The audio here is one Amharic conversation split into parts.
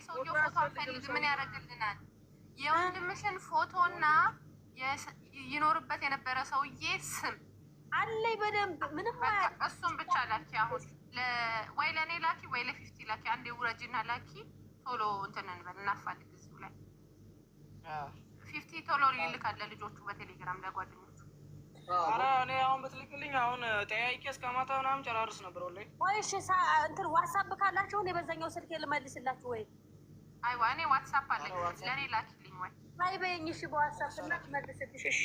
የሰውየው ፎቶ አንፈልግ ምን ያደርግልናል? የወንድምሽን ፎቶና ይኖርበት የነበረ ሰውዬ ስም አለኝ በደንብ ምንም እሱም ብቻ ላኪ። አሁን ወይ ለእኔ ላኪ ወይ ለፊፍቲ ላኪ። አንዴ ውረጅና ላኪ። ቶሎ እንትን እንበል እናፋልግ። እዚሁ ላይ ፊፍቲ ቶሎ ይልካል ለልጆቹ በቴሌግራም ለጓደኞቹ። ኧረ እኔ አሁን ብትልክልኝ አሁን ጠያቄ እስከ ማታ ምናምን ጨራርስ ነበር። ወላሂ ወይ እሺ፣ እንትን ዋትሳፕ ካላችሁ እኔ በዛኛው ስልክ ልመልስላችሁ ወይ? አይዋ እኔ ዋትሳፕ አለኝ ለእኔ ላኪልኝ ወይ? አይ በይኝ። እሺ በዋትሳፕ እና መልስልሽ። እሺ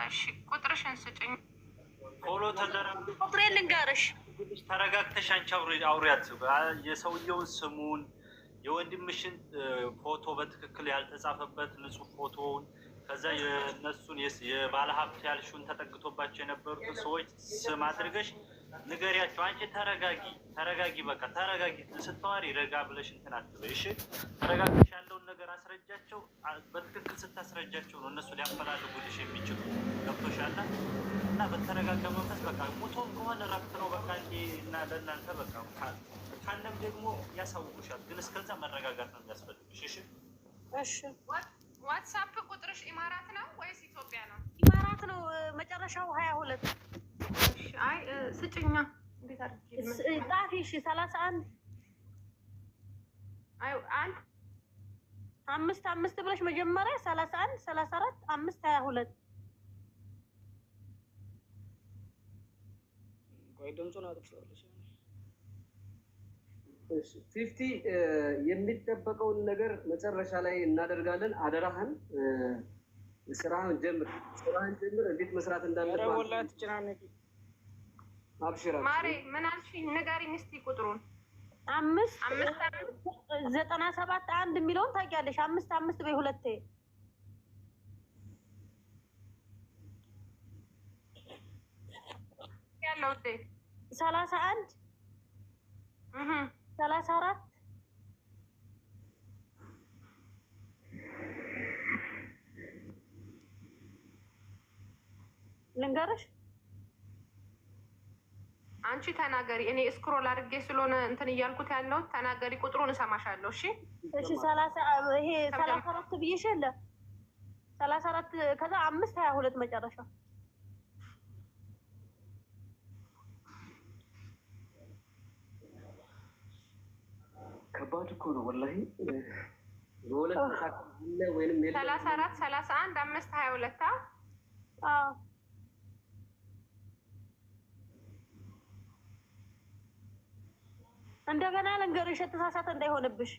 እሺ፣ ቁጥርሽን ስጭኝ። ፎሎ ተደረግ። ቁጥሬን ልንገርሽ። ተረጋግተሽ አንቺ አውሪያት። የሰውየውን ስሙን፣ የወንድምሽን ፎቶ በትክክል ያልተጻፈበት ንጹህ ፎቶውን፣ ከዛ የእነሱን የባለ ሀብት ያልሽውን ተጠግቶባቸው የነበሩትን ሰዎች ስም አድርገሽ ንገሪያቸው። አንቺ ተረጋጊ፣ በቃ ተረጋጊ። ስታወሪ ረጋ ብለሽ እንትን አትበይ እሺ። ተረጋግተሽ ያለውን ነገር አስረጃቸው። በትክክል ስታስረጃቸው ነው እነሱ ሊያፈላልጉልሽ የሚችሉ። ገብቶሻል? እና በተረጋጋ መንፈስ በቃ ሞቶም ከሆነ ረፍት ነው በቃ እንዲ እና ለእናንተ በቃ ካለም ደግሞ ያሳውቁሻል። ግን እስከዛ መረጋጋት ነው የሚያስፈልግሽ። እሺ እሺ። ዋትሳፕ ቁጥርሽ ኢማራት ነው ወይስ ኢትዮጵያ ነው? ኢማራት ነው መጨረሻው 22። እሺ። አይ ስጭኛ። እንዴት አድርጌ ጣፊ? እሺ 31 አይ 1 5 ብለሽ መጀመሪያ 31 34 5 22 ቆይ ድምፁን አጥፍተዋለሽ። እሺ 50 የሚጠበቀውን ነገር መጨረሻ ላይ እናደርጋለን። አደራህን ስራህን ጀምር። እንዴት መስራት እንዳለብህ ወላሂ ትጨናነቂ። አብሽራ ማሬ ምን አልሽኝ? ንገሪኝ እስኪ ቁጥሩን። 597 1 የሚለውን ታውቂያለሽ? 5 በሁለቴ ያለው 31 34 ልንገርሽ። አንቺ ተናገሪ። እኔ ስክሮል አድርጌ ስለሆነ እንትን እያልኩት ያለው ተናገሪ። ቁጥሩን እሰማሻለሁ። እሺ እሺ። 30 ይሄ 34 ብዬሽ የለ 34 ከዛ 5 22 መጨረሻ። ከባድ እኮ ነው ወላሂ። በሁለት ተካክለ ወይንም 34 31 5 22 አዎ እንደገና ልንገርሽ የተሳሳተ እንዳይሆንብሽ።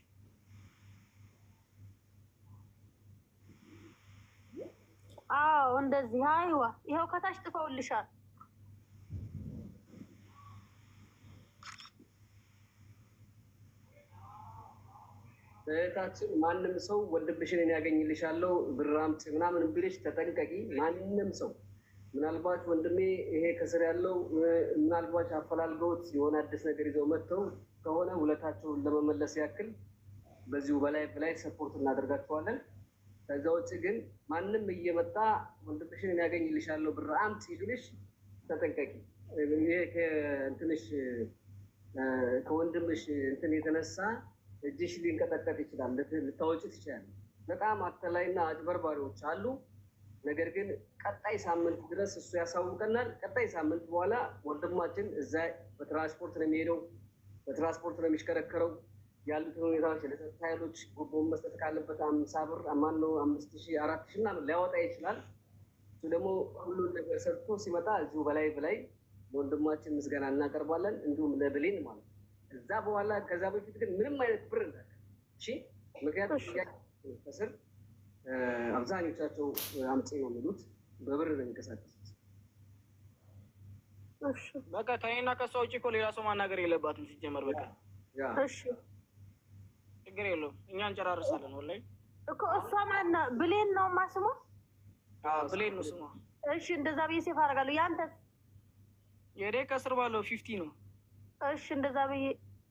አዎ እንደዚህ አይዋ፣ ይኸው ከታች ጥፈውልሻል። እህታችን ማንም ሰው ወንድምሽን ያገኝልሻለሁ ብር አምጪ ምናምን ብለሽ ተጠንቀቂ። ማንም ሰው ምናልባት ወንድሜ ይሄ ከስር ያለው ምናልባት አፈላልገውት የሆነ አዲስ ነገር ይዘው መጥተው ከሆነ ውለታቸውን ለመመለስ ያክል በዚሁ በላይ ሰፖርት እናደርጋቸዋለን። ከዛ ውጭ ግን ማንም እየመጣ ወንድምሽን ያገኝልሻለሁ ብር አምጪ ብለሽ ተጠንቀቂ። ይሄ ከእንትንሽ ከወንድምሽ እንትን የተነሳ እጅሽ ሊንቀጠቀጥ ይችላል፣ ልታወጪ ትችላለሽ። በጣም አተላይና አጭበርባሪዎች አሉ። ነገር ግን ቀጣይ ሳምንት ድረስ እሱ ያሳውቀናል። ቀጣይ ሳምንት በኋላ ወንድማችን እዛ በትራንስፖርት ነው የሚሄደው፣ በትራንስፖርት ነው የሚሽከረከረው። ያሉትን ሁኔታዎች ለጸጥታ ኃይሎች ጉቦ መስጠት ካለበት 50 ብር 5000 4000 ምናምን ሊያወጣ ይችላል። እሱ ደግሞ ሁሉን ነገር ሰርቶ ሲመጣ እዚሁ በላይ ወንድማችን ምስጋና እናቀርባለን፣ እንዲሁም ለብሌን ማለት ነው። ከዛ በኋላ ከዛ በፊት ግን ምንም አይነት ብር እንዳለ እሺ። ምክንያቱም ከስር አብዛኞቻቸው አምጪ ነው የሚሉት፣ በብር ነው የሚንቀሳቀሱት። እሺ በቃ ከእኔና ከእሷ ውጭ እኮ ሌላ ሰው ማናገር የለባትም ሲጀመር። በቃ እሺ ችግር የለውም፣ እኛ እንጨራርሳለን። ወላሂ እኮ እሷ ማና ብሌን ነው ማስሙ? አዎ ብሌን ነው ስሟ። እሺ እንደዛ ብዬ ሴፍ አደርጋለሁ። ያንተስ? የኔ ከስር ባለው 50 ነው። እሺ እንደዛ ብዬ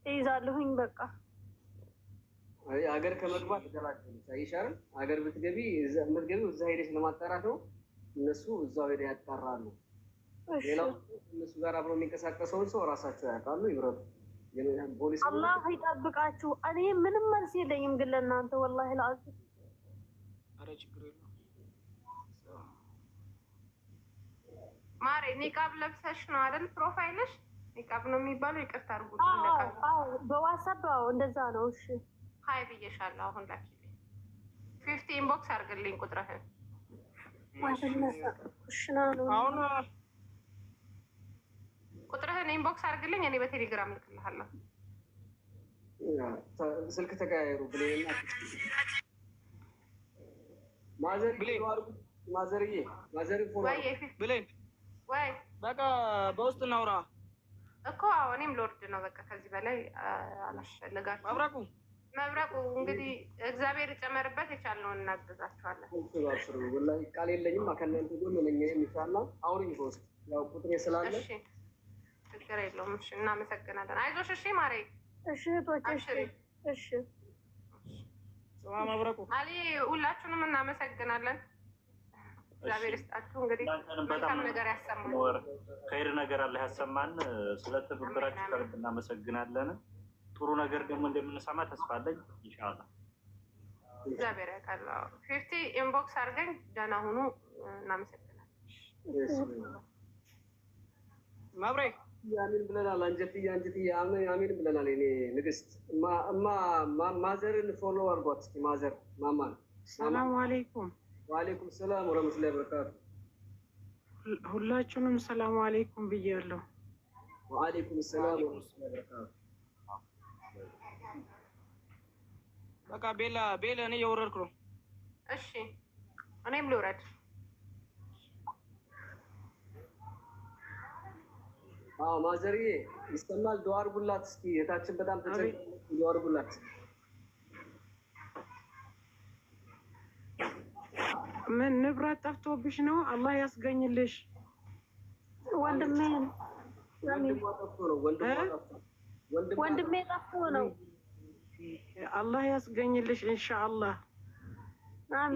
እይዛለሁኝ። በቃ አይ ሀገር ከመግባት ተላልፈሽ አይሻልም? ሀገር ብትገቢ የምትገቢው እዛ ሄደሽ ለማጣራት ነው። እነሱ እዛው ሄደው ያጣራሉ። ሌላው እነሱ ጋር አብሮ የሚንቀሳቀሰውን ሰው ራሳቸው ያውቃሉ፣ ይብረቱ። ፖሊስ አላህ ይጠብቃችሁ። እኔ ምንም መልስ የለኝም ግን ለእናንተ ወላሂ ለአዚ ኧረ ችግር የለውም ማሬ። ኒቃብ ለብሰሽ ነው አይደል ፕሮፋይልሽ? ኒቃብ ነው የሚባለው? ይቅርታ አድርጉልኝ። በዋትስአፕ እንደዛ ነው። እሺ ሀይ ብዬሻለሁ። አሁን ላኪልኝ 50 ኢንቦክስ አድርግልኝ ቁጥርህን። አሁን ቁጥርህን ኢንቦክስ አድርግልኝ፣ እኔ በቴሌግራም ልክልሃለሁ። ስልክ ተቀያየሩ ብሌን ማዘርዬ ብሌን ወይ በቃ በውስጥ እናውራ እኮ። እኔም ልወርድ ነው በቃ። ከዚህ በላይ አላስፈልጋችሁም። መብረቁ እንግዲህ እግዚአብሔር ይጨመርበት፣ የቻልነውን እናግዛችኋለን። ወላሂ ቃል የለኝም። ከእናንተ ጎን ነኝ። ኢንሻአላህ አውሪኝ በውስጥ ያው ቁጥሬ ስላለ። እሺ ችግር የለውም። እሺ እናመሰግናለን። አይዞሽ። እሺ ማሬ። እሺ እህቶቼ። እሺ መብረቁ አሊ፣ ሁላችሁንም እናመሰግናለን። እግዚአብሔር ይስጣችሁ። እንግዲህ መልካም ነገር ያሰማን፣ ኸይር ነገር አለ ያሰማን። ስለ ትብብራችሁ ከልብ እናመሰግናለን። ጥሩ ነገር ደግሞ እንደምንሰማ ተስፋ አለኝ ኢንሻአላህ። እግዚአብሔር ያውቃል። 50 ኢንቦክስ አድርገኝ። ደህና ሁኑ። እናመሰግናለን። ማብሬ አሚን ብለናል። አንጀትዬ አሚን ብለናል። እኔ ንግስት ማዘርን ፎሎ አድርጓት እስኪ። ማዘር ማማን ሰላም አለይኩም። ወአለይኩም ሰላም ወረህመቱላሂ ወበረካቱ። ሁላችሁንም ሰላም አለይኩም ብያለሁ። ወአለይኩም ሰላም ወረህመቱላሂ ወበረካቱ። በቃ ቤላ እኔ እየወረድኩ ነው። እሺ እኔም ልውረድ። ማዘርዬ ይሰማል? ዱአ አድርጉላት እስኪ። የታችን በጣም ተጨንቃለች። ዱአ አድርጉላት። ምን ንብረት ጠፍቶብሽ ነው? አላህ ያስገኝልሽ ወንድሜ። ወንድሜ ጠፍቶ ነው። አላህ ያስገኝልሽ ኢንሻአላህ።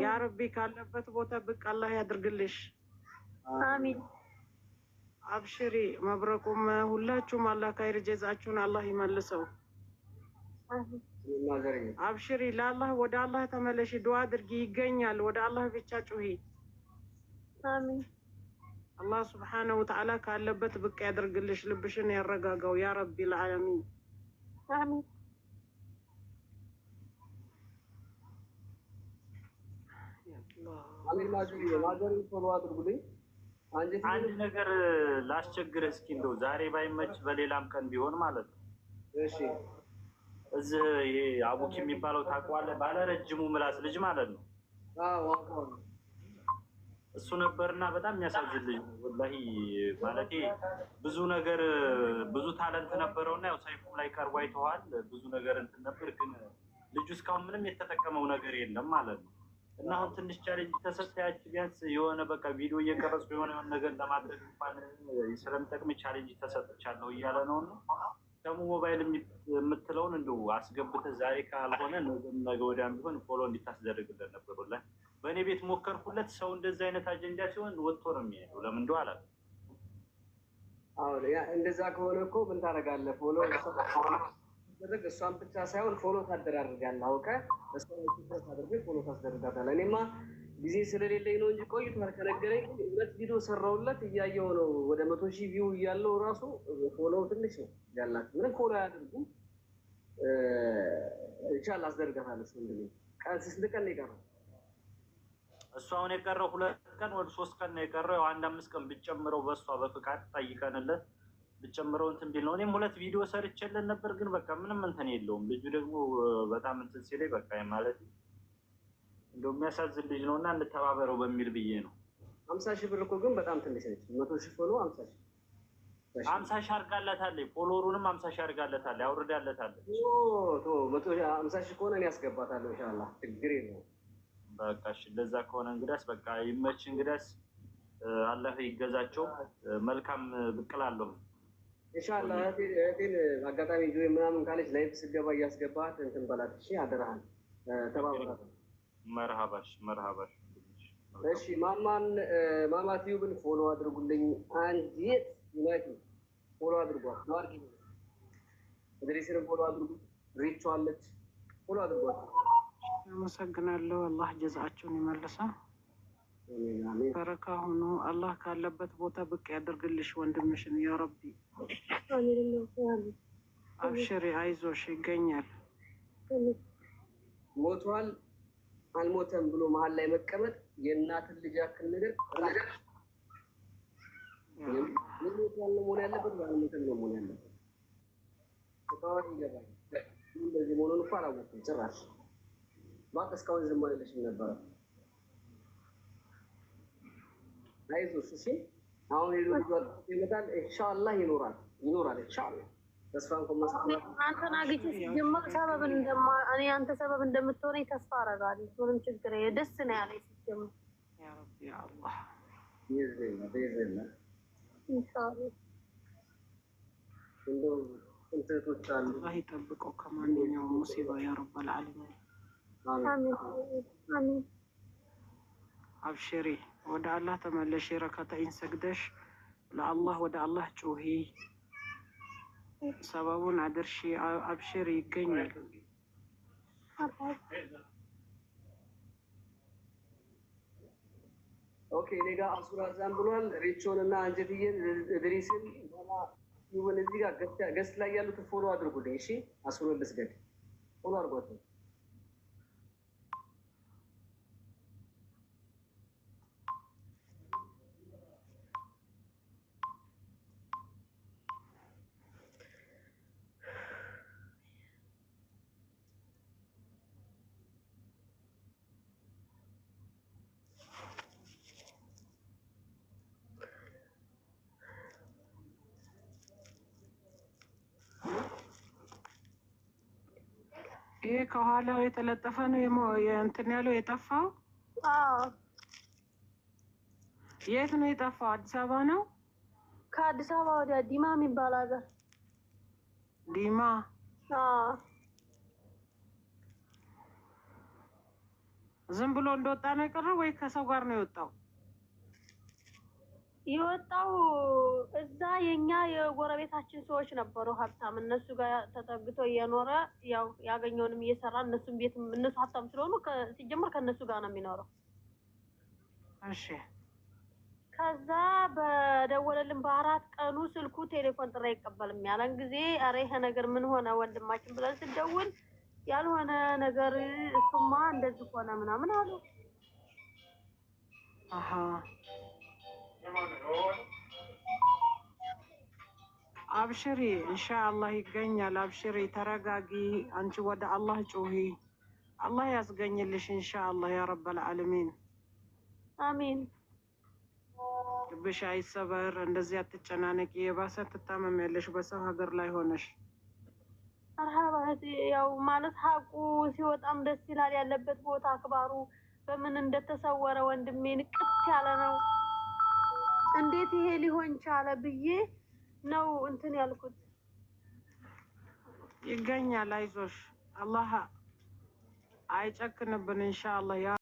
ያ ረቢ ካለበት ቦታ ብቅ አላህ ያድርግልሽ። አሚን። አብሽሪ መብረቁም ሁላችሁም አላህ ኸይር ጀዛችሁን አላህ ይመልሰው። አብሽሪ ለአላህ ወደ አላህ ተመለሽ፣ ዱዓ አድርጊ። ይገኛል። ወደ አላህ ብቻ ጩሂ። አሚን። አላህ ሱብሓነሁ ወተዓላ ካለበት ብቅ ያድርግልሽ፣ ልብሽን ያረጋጋው ያ ረቢል ዓለሚን። አሚን። ማዘርን ፎሎ አድርጉልኝ። አንድ ነገር ላስቸግርህ እስኪ፣ እንደው ዛሬ ባይመች በሌላም ቀን ቢሆን ማለት ነው። እሺ እዚህ ይሄ አቡኪ የሚባለው ታውቀዋለህ? ባለ ረጅሙ ምላስ ልጅ ማለት ነው። እሱ ነበርና በጣም የሚያሳዝን ልጅ ወላሂ። ማለቴ ብዙ ነገር ብዙ ታለንት ነበረውና ያው ሰይፉም ላይ ቀርቦ አይተዋል። ብዙ ነገር እንትን ነበር፣ ግን ልጁ እስካሁን ምንም የተጠቀመው ነገር የለም ማለት ነው። እና አሁን ትንሽ ቻሌንጅ ተሰጥታያች ቢያንስ የሆነ በቃ ቪዲዮ እየቀረጽኩ የሆነ ነገር ለማድረግ እንኳን ስለሚጠቅም ቻሌንጅ ተሰጥቻለሁ እያለ ነው። እና ደግሞ ሞባይል የምትለውን እንደው አስገብተህ ዛሬ ካልሆነ ነገ ወዲያም ቢሆን ፎሎ እንዲታስደርግለት ነበር። ወላሂ በእኔ ቤት ሞከርኩለት። ሰው እንደዚህ አይነት አጀንዳ ሲሆን ወጥቶ ነው የሚሄደው። ለምን እንደው አላል። አዎ እንደዛ ከሆነ እኮ ምን ታደርጋለህ? ፎሎ ደረግ እሷን ብቻ ሳይሆን ፎሎ ታደራርጋለህ። አውቀህ እሷን ታደርገህ ፎሎ ታስደርጋታለህ። እኔማ ጊዜ ስለሌለኝ ነው እንጂ ቆይቷል ከነገረኝ። ሁለት ቪዲዮ ሰራውለት እያየው ነው። ወደ 100,000 ቪው እያለው ራሱ ፎሎ ትንሽ ነው ያላት። ምንም ፎሎ አያደርጉም። ኢንሻአላህ አስደርጋታለሁ። እንደኔ ቀን ስንት ቀን ነው የቀረው? እሱ አሁን የቀረው 2 ቀን ወደ 3 ቀን ነው የቀረው። ያው 1-5 ቀን ብትጨምረው በእሷ በፍቃድ ጠይቀንለት ብትጨምረው እንትን ቢል ነው። እኔም 2 ቪዲዮ ሰርቼለት ነበር፣ ግን በቃ ምንም እንትን የለውም። ልጁ ደግሞ በጣም እንትን ሲለኝ በቃ ማለት እንደው የሚያሳዝን ልጅ ነው እና እንተባበረው በሚል ብዬ ነው። 50,000 ብር እኮ ግን በጣም ትንሽ ነች። 100,000 ፎሎ 50,000 አድርጋለታለች። ፎሎወሩንም 50,000 አድርጋለታለች፣ አውርዳለታለች። 50,000 ከሆነ እኔ ያስገባታለሁ ኢንሻአላህ፣ ችግር የለውም። በቃ እሺ፣ እንደዛ ከሆነ እንግዲያስ በቃ ይመች። እንግዲያስ አላህ ይገዛቸው። መልካም ብቅ እላለሁ ኢንሻአላህ። እህቴን አጋጣሚ ጆይ ምናምን ካለች ላይፍ ስገባ እያስገባት እንትን በላት። እሺ አደራህን፣ ተባበራት። መርሃባሽ። እሺ ማማ ቲዩብን ፎሎ አድርጉልኝ። አንዲት ዩናይት ፎሎ አድርጓት። ድሪስን ፎሎ አድርጉ። ሪቾ አለች ፎሎ አድርጓት። አመሰግናለሁ። አላህ ጀዛቸውን ይመልሳ። በረካ ሆኖ አላህ ካለበት ቦታ ብቅ ያደርግልሽ ወንድምሽን ያ ረቢ። አብሽሪ አይዞሽ ይገኛል። ሞቷል አልሞተም ብሎ መሀል ላይ መቀመጥ የእናትን ልጅ ያክል ነገር ሞቷል ነው መሆን ያለበት፣ አልሞተም ነው መሆን ያለበት። ተቃዋሚ ይገባል። እንደዚህ መሆኑን እኮ አላወቅም ጭራሽ። ማቅ እስካሁን ዝም አልልሽም ነበረ። አይዞሽ እሺ። አሁን ልጅ ይመጣል ኢንሻአላህ ይኖራል ኢንሻአላህ። ተስፋን ኮመሰክራ አንተን አግኝቼ ሲጀመር ሰበብ እኔ አንተ ሰበብ እንደምትሆነኝ ተስፋ አደርጋለሁ። ምንም ችግር ደስ ነው ያለኝ ሲጀመር። ያ ረቢ ያ አላህ ይዘና ኢንሻአላህ እንደው እንተቶች አሉ። አላህ ይጠብቀው ከማንኛውም ሙሲባ ያ ረብል ዓለሚን። አሚን አሚን። አብሽሪ ወደ አላህ ተመለሽ። ረካዓተይን ሰግደሽ ለአላህ ወደ አላህ ጩሂ። ሰበቡን አድርሺ። አብሽሪ ይገኛል። ኦኬ እኔ ጋር አሱራ ዛም ብሏል። ሪቾን እና አንጀትዬን ድሪስን ይሁን እዚህ ጋር ገስት ላይ ያሉት ፎሎ አድርጉልኝ እሺ። አሱሩን ልስገድ ፎሎ አድርጓት። ይሄ ከኋላው የተለጠፈ ነው እንትን ያለው የጠፋው። የት ነው የጠፋው? አዲስ አበባ ነው። ከአዲስ አበባ ወዲያ ዲማ የሚባል ሀገር። ዲማ ዝም ብሎ እንደወጣ ነው የቀረው ወይ ከሰው ጋር ነው የወጣው? የወጣው እዛ የኛ የጎረቤታችን ሰዎች ነበሩ ሀብታም። እነሱ ጋር ተጠግቶ እየኖረ ያው ያገኘውንም እየሰራ እነሱም ቤት እነሱ ሀብታም ስለሆኑ ሲጀምር ከነሱ ጋር ነው የሚኖረው። እሺ ከዛ በደወለልን በ4 ቀኑ ስልኩ ቴሌፎን ጥሪ አይቀበልም ያለን ጊዜ አረ ይሄ ነገር ምን ሆነ ወንድማችን ብለን ስንደውል ያልሆነ ነገር እሱማ እንደዚህ ሆነ ምናምን አሉ። አሃ አብሽሪ ኢንሻአላህ ይገኛል። አብሽሪ ተረጋጊ። አንቺ ወደ አላህ ጩሂ። አላህ ያስገኝልሽ ኢንሻአላህ ያ ረብል ዓለሚን። አሚን። ልብሽ አይሰበር። እንደዚህ አትጨናነቂ። የባሰ ትታመሚያለሽ በሰው ሀገር ላይ ሆነሽ። አርሃባት ያው ማለት ሀቁ ሲወጣም ደስ ይላል። ያለበት ቦታ አክባሩ በምን እንደተሰወረ ወንድሜ ንቅት ያለ ነው። እንዴት ይሄ ሊሆን ቻለ ብዬ ነው እንትን ያልኩት። ይገኛል። አይዞሽ አላህ አይጨክንብን ኢንሻአላህ ያ